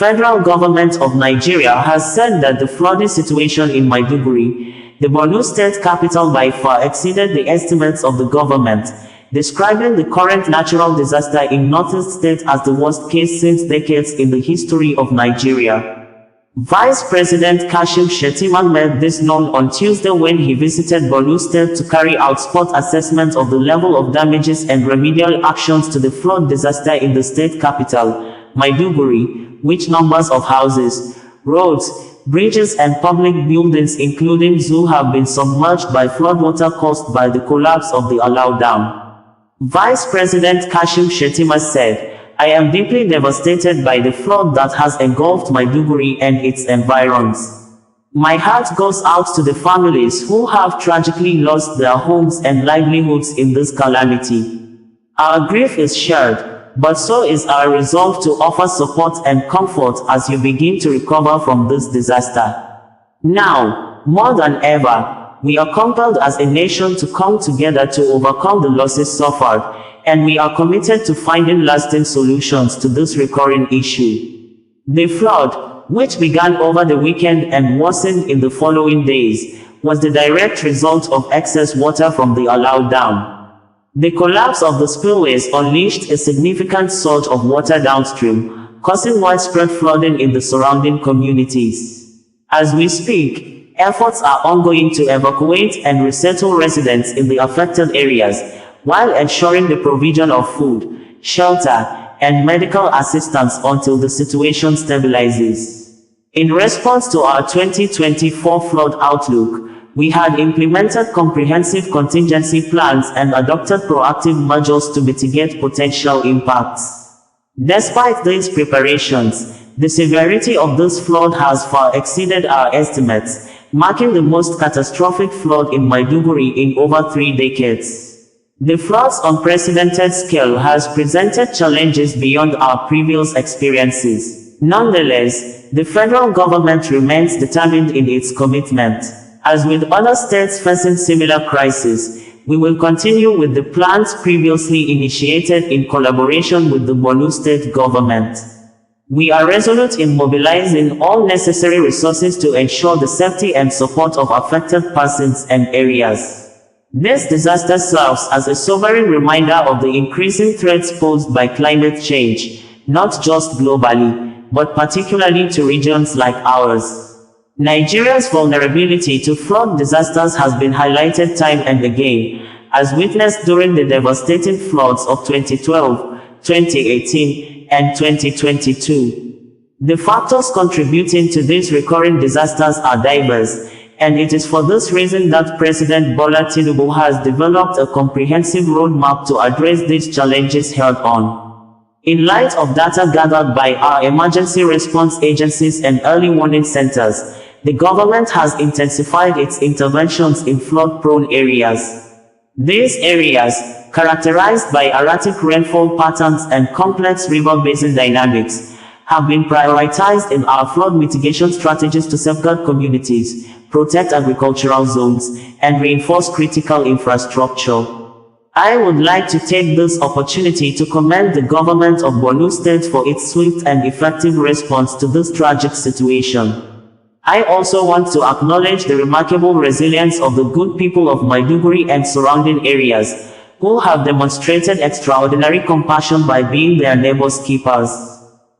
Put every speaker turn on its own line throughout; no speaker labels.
Federal government of Nigeria has said that the flooding situation in Maiduguri, the Borno state capital, by far exceeded the estimates of the government, describing the current natural disaster in northern state as the worst case since decades in the history of Nigeria. Vice President Kashim Shettima made this known on Tuesday when he visited Borno State to carry out spot assessment of the level of damages and remedial actions to the flood disaster in the state capital, Maiduguri, which numbers of houses, roads, bridges and public buildings including zoo have been submerged by floodwater caused by the collapse of the Alau Dam. Vice President Kashim Shettima said, "I am deeply devastated by the flood that has engulfed Maiduguri and its environs. My heart goes out to the families who have tragically lost their homes and livelihoods in this calamity. Our grief is shared, but so is our resolve to offer support and comfort as you begin to recover from this disaster. Now, more than ever, we are compelled as a nation to come together to overcome the losses suffered, and we are committed to finding lasting solutions to this recurring issue." The flood, which began over the weekend and worsened in the following days, was the direct result of excess water from the Alau Dam. The collapse of the spillways unleashed a significant surge of water downstream, causing widespread flooding in the surrounding communities. As we speak, efforts are ongoing to evacuate and resettle residents in the affected areas, while ensuring the provision of food, shelter, and medical assistance until the situation stabilizes. In response to our 2024 flood outlook, we had implemented comprehensive contingency plans and adopted proactive measures to mitigate potential impacts. Despite these preparations, the severity of this flood has far exceeded our estimates, marking the most catastrophic flood in Maiduguri in over 3 decades. The flood's unprecedented scale has presented challenges beyond our previous experiences. Nonetheless, the federal government remains determined in its commitment. As with other states facing similar crises, we will continue with the plans previously initiated in collaboration with the Borno state government. We are resolute in mobilizing all necessary resources to ensure the safety and support of affected persons and areas. This disaster serves as a sobering reminder of the increasing threats posed by climate change, not just globally, but particularly to regions like ours. Nigeria's vulnerability to flood disasters has been highlighted time and again, as witnessed during the devastating floods of 2012, 2018, and 2022. The factors contributing to these recurring disasters are diverse, and it is for this reason that President Bola Tinubu has developed a comprehensive roadmap to address these challenges head-on. In light of data gathered by our emergency response agencies and early warning centers, the government has intensified its interventions in flood-prone areas. These areas, characterized by erratic rainfall patterns and complex river basin dynamics, have been prioritized in our flood mitigation strategies to safeguard communities, protect agricultural zones, and reinforce critical infrastructure. I would like to take this opportunity to commend the government of Borno State for its swift and effective response to this tragic situation. I also want to acknowledge the remarkable resilience of the good people of Maiduguri and surrounding areas, who have demonstrated extraordinary compassion by being their neighbors' keepers.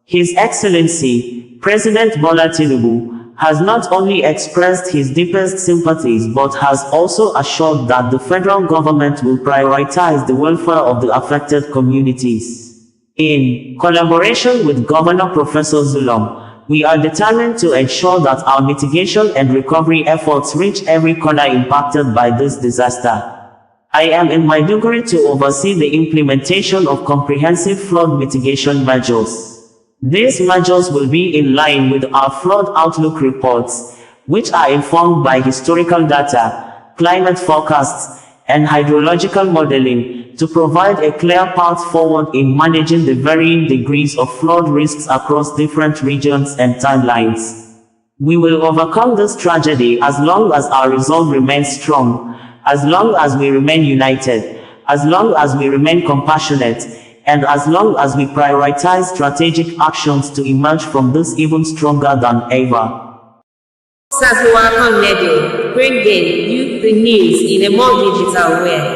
His Excellency, President Bola Tinubu, has not only expressed his deepest sympathies but has also assured that the federal government will prioritize the welfare of the affected communities. In collaboration with Governor Professor Zulum, we are determined to ensure that our mitigation and recovery efforts reach every corner impacted by this disaster. I am in Maiduguri to oversee the implementation of comprehensive flood mitigation measures. These measures will be in line with our flood outlook reports, which are informed by historical data, climate forecasts, and hydrological modeling, to provide a clear path forward in managing the varying degrees of flood risks across different regions and timelines. We will overcome this tragedy as long as our resolve remains strong, as long as we remain united, as long as we remain compassionate, And as long as we prioritize strategic actions to emerge from this even stronger than ever.
OsazuwaAkonedo, bringing you the news in a more digital way.